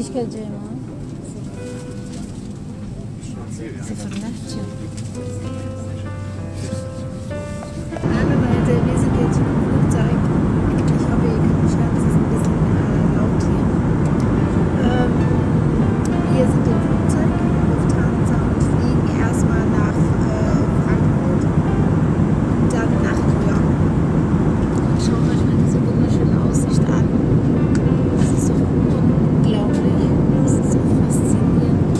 geleceğim ha. Sıfırlar. Hallo Leute, wir sind jetzt schon im Flugzeug. Ich hoffe, ihr könnt mich hören, es ist ein bisschen laut hier. Wir sind im Flugzeug, Lufthansa, und fliegen erstmal nach Frankfurt und dann nach New York. Schaut euch mal diese wunderschöne Aussicht an. Das ist so unglaublich. Das ist so faszinierend.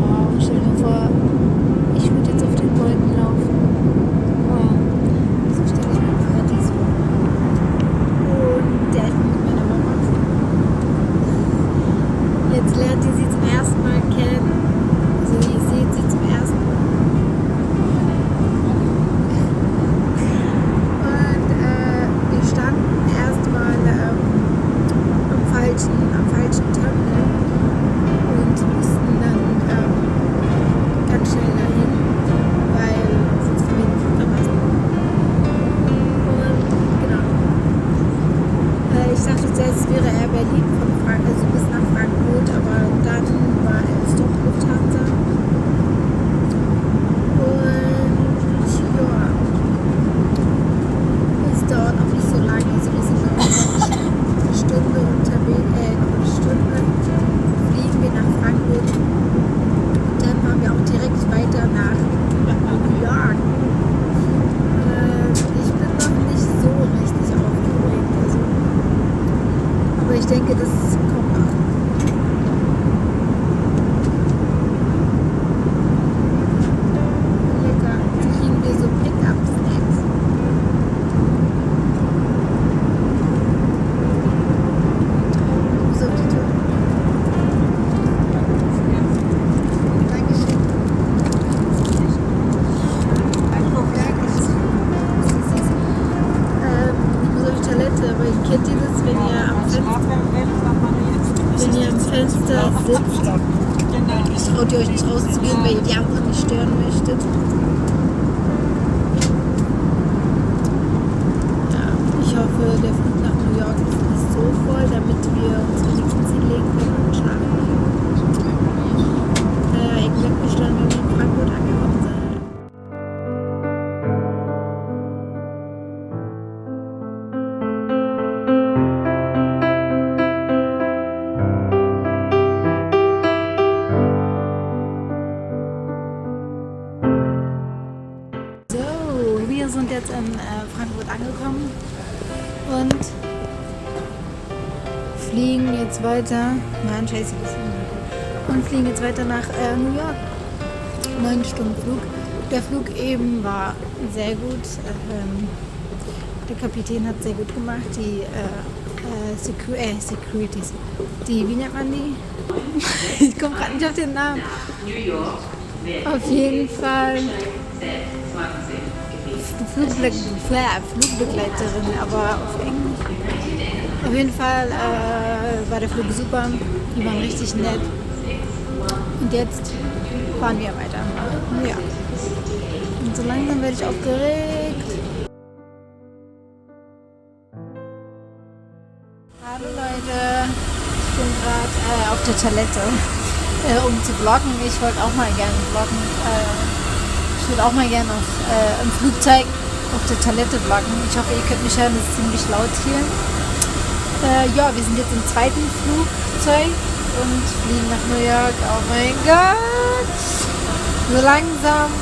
Wow, stell dir vor, ich würde jetzt auf den Wolken laufen. Wow, so stelle ich mir ein Paradies vor. Und ja, ich bin mit meiner Mama. Jetzt lernt ihr sie zum ersten Mal kennen. Also ihr seht sie zum ersten Mal. Und wir standen erstmal am falschen Terminal und mussten dann ganz schnell dahin, weil sonst haben wir den Flug verpasst. Und genau. Ich dachte zuerst, es wäre Air Berlin also bis nach Frankfurt, aber dann war es doch Lufthansa. Und ja, es dauert auch nicht so lange, also wir sind noch eine Stunde unterwegs, noch eine Stunde fliegen wir nach Frankfurt. Und dann fahren wir auch direkt weiter nach New York. Ich bin noch nicht so richtig aufgeregt, also, aber ich denke, das kommt noch. Lecker, jetzt kriegen wir so Pick-up-Snacks. Ich muss auf die Tür. Dankeschön. Ich muss auf die Toilette, aber kennt ihr das, wenn ihr am Fenster sitzt? Traut ihr euch nicht rauszugehen, weil ihr die anderen nicht stören möchtet? Ja, ich hoffe, der Flug nach New York ist nicht so voll, damit wir uns wenigstens hinlegen können und schlafen können. Naja, ich merke mich dann, wenn wir in Frankfurt angekommen sind. So, wir sind jetzt in Frankfurt angekommen und fliegen jetzt weiter. Nein, scheiße, und fliegen jetzt weiter nach New York. 9 Stunden Flug. Der Flug eben war sehr gut. Der Kapitän hat sehr gut gemacht. Die Securities. Die, wie nennt man die? Ich komme gerade nicht auf den Namen. Auf jeden Fall Flugbegleiterin, aber auf Englisch. Auf jeden Fall war der Flug super. Die waren richtig nett. Und jetzt fahren wir weiter. Ja. Und so langsam werde ich aufgeregt. Hallo Leute, ich bin gerade auf der Toilette, um zu vloggen. Ich wollte auch mal gerne vloggen. Ich würde auch mal gerne im Flugzeug auf der Toilette vloggen. Ich hoffe, ihr könnt mich hören, es ist ziemlich laut hier. Ja, wir sind jetzt im zweiten Flugzeug und fliegen nach New York. Oh mein Gott! So langsam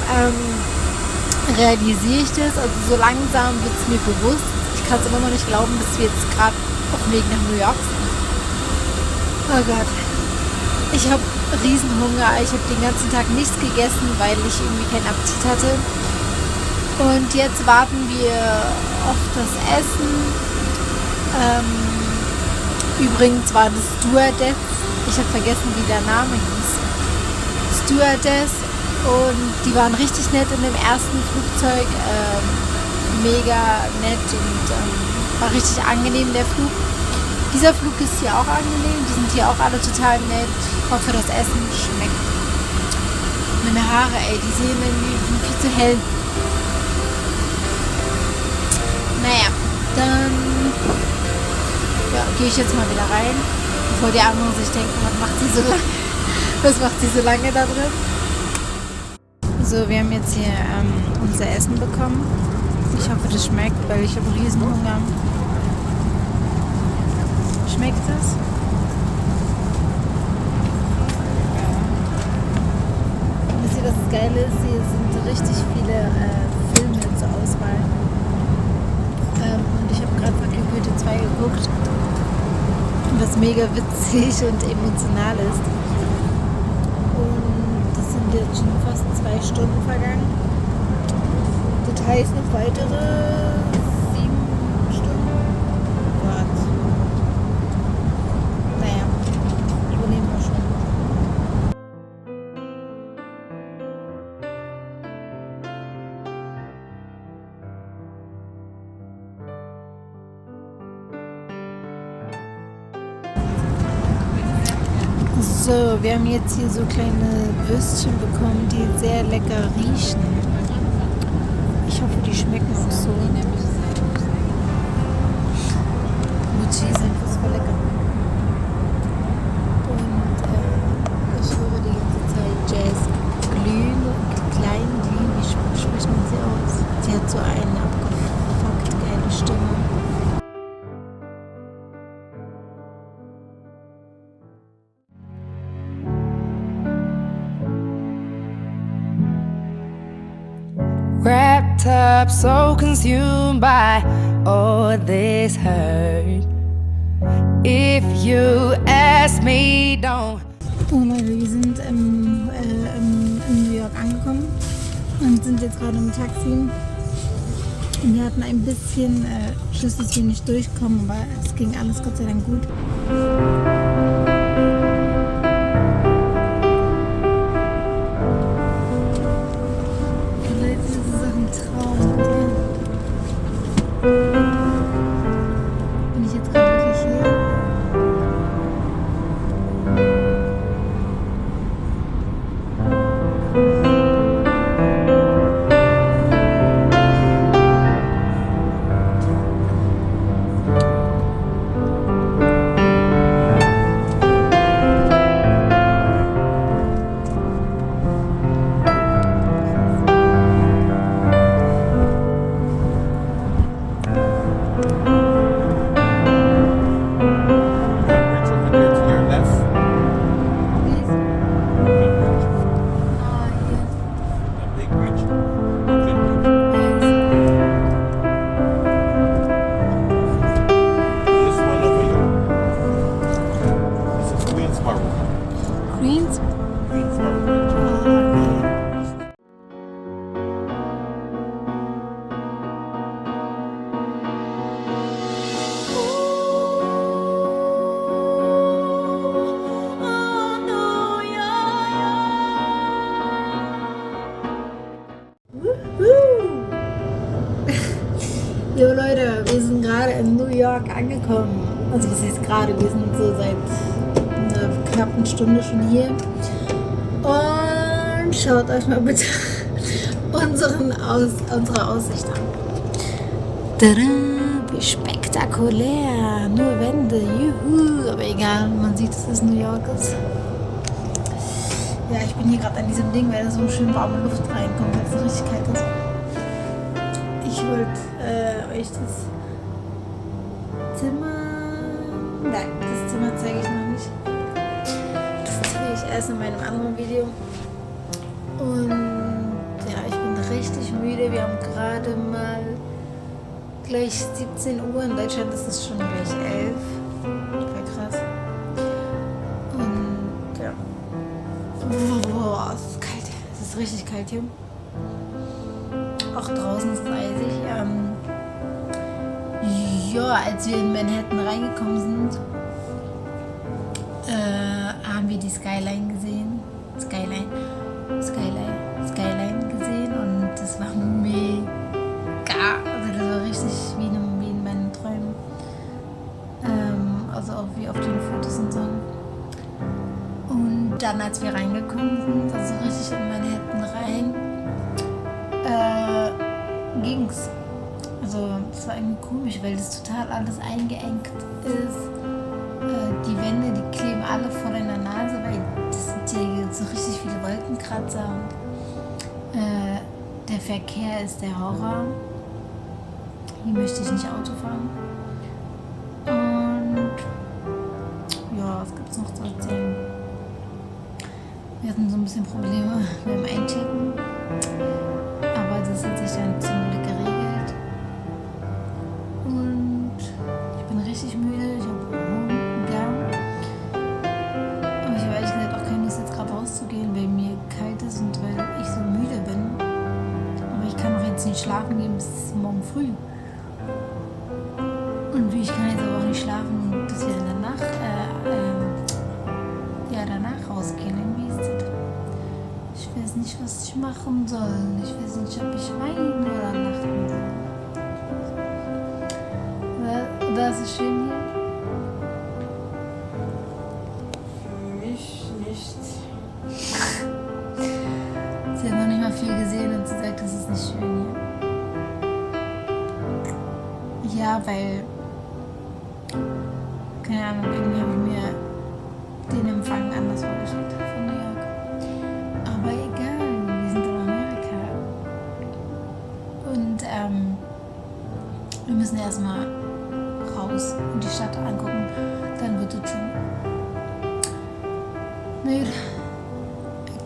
realisiere ich das, also so langsam wird es mir bewusst. Ich kann es immer noch nicht glauben, dass wir jetzt gerade auf dem Weg nach New York sind. Oh Gott. Ich habe Riesenhunger. Ich habe den ganzen Tag nichts gegessen, weil ich irgendwie keinen Appetit hatte. Und jetzt warten wir auf das Essen. Übrigens war das Stewardess. Ich habe vergessen, wie der Name hieß. Stewardess. Und die waren richtig nett in dem ersten Flugzeug. Mega nett und war richtig angenehm, der Flug. Dieser Flug ist hier auch angenehm. Die sind hier auch alle total nett. Ich hoffe, das Essen schmeckt. Meine Haare, ey, die sehen irgendwie viel zu hell. Naja, dann gehe ich jetzt mal wieder rein, bevor die anderen sich denken, was macht sie so lange, was macht sie so lange da drin. So, wir haben jetzt hier unser Essen bekommen. Ich hoffe, das schmeckt, weil ich habe Riesenhunger. Schmeckt das? Wisst ihr, was das Geile ist? Hier sind richtig viele Filme zur Auswahl. Und ich habe gerade Fucking Goethe 2 geguckt, was mega witzig und emotional ist. Und das sind jetzt schon fast 2 Stunden vergangen. Das heißt noch weitere 7 Stunden. Gott. Naja, übernehmen wir schon. So, wir haben jetzt hier so kleine Würstchen bekommen, die sehr lecker riechen. Ich hoffe, die schmecken auch so. Mit Cheese ist voll lecker. Und ich höre die ganze Zeit Jazz glühen, klein glühen. Wie spricht man sie aus? Sie hat so eine abgefuckt geile Stimme. Wrapped up, so consumed by all this hurt. If you ask me, don't. Oh Leute, wir sind in New York angekommen und sind jetzt gerade im Taxi. Und wir hatten ein bisschen Schiss, dass wir nicht durchkommen, aber es ging alles Gott sei Dank gut. Bin ich jetzt gerade wirklich hier? Queens? Jo Leute, wir sind gerade in New York angekommen. Also was heißt gerade, wir sind so seit einer knappen Stunde schon hier. Und schaut euch mal bitte unsere Aussicht an. Tada, wie spektakulär. Nur Wände, juhu. Aber egal, man sieht, dass es New York ist. Ja, ich bin hier gerade an diesem Ding, weil da so eine schön warme Luft reinkommt, weil es richtig kalt ist. Ich wollte euch das Zimmer... Nein, das Zimmer zeige ich noch nicht. Das zeige ich erst in meinem anderen Video. Und ja, ich bin richtig müde. Wir haben gerade mal gleich 17 Uhr. In Deutschland ist es schon gleich 11. Voll krass. Und ja. Boah, es ist kalt. Es ist richtig kalt hier. Auch draußen ist es eisig. Ja, als wir in Manhattan reingekommen sind, haben wir die Skyline gesehen. Skyline gesehen und das war mega. Also das war richtig wie in meinen Träumen. Also auch wie auf den Fotos und so. Und dann, als wir reingekommen sind, also richtig in Manhattan rein, ging's. Also es war war irgendwie komisch, weil das total alles eingeengt ist. Die Wände, die kleben alle vor deiner Nase, weil das sind ja so richtig viele Wolkenkratzer. Und der Verkehr ist der Horror. Hier möchte ich nicht Auto fahren. Und ja, was gibt es noch zu erzählen? Wir hatten so ein bisschen Probleme beim Einchecken. Aber das hat sich dann zum Glück geregelt. Und ich bin richtig müde. Ich habe Hunger. Aber ich habe ehrlich gesagt auch keine Lust, jetzt gerade rauszugehen, weil mir kalt ist und weil ich so müde bin. Aber ich kann auch jetzt nicht schlafen gehen bis morgen früh. Und ich kann jetzt aber auch nicht schlafen und bis wir danach rausgehen. Irgendwie ist das. Ich weiß nicht, was ich machen soll. Ich weiß nicht, ob ich weinen oder lachen soll. Oder ist es schön hier? Für mich nicht. Sie hat noch nicht mal viel gesehen und sie sagt, es ist nicht schön hier. Ja, weil, keine Ahnung, irgendwie habe ich mir den Empfang anders vorgestellt von New York. Aber egal, wir sind in Amerika. Und wir müssen erstmal raus und die Stadt angucken, dann wird es schon. Na gut,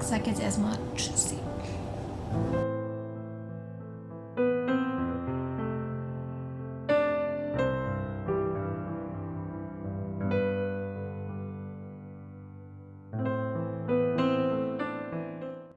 ich sag jetzt erstmal Tschüssi.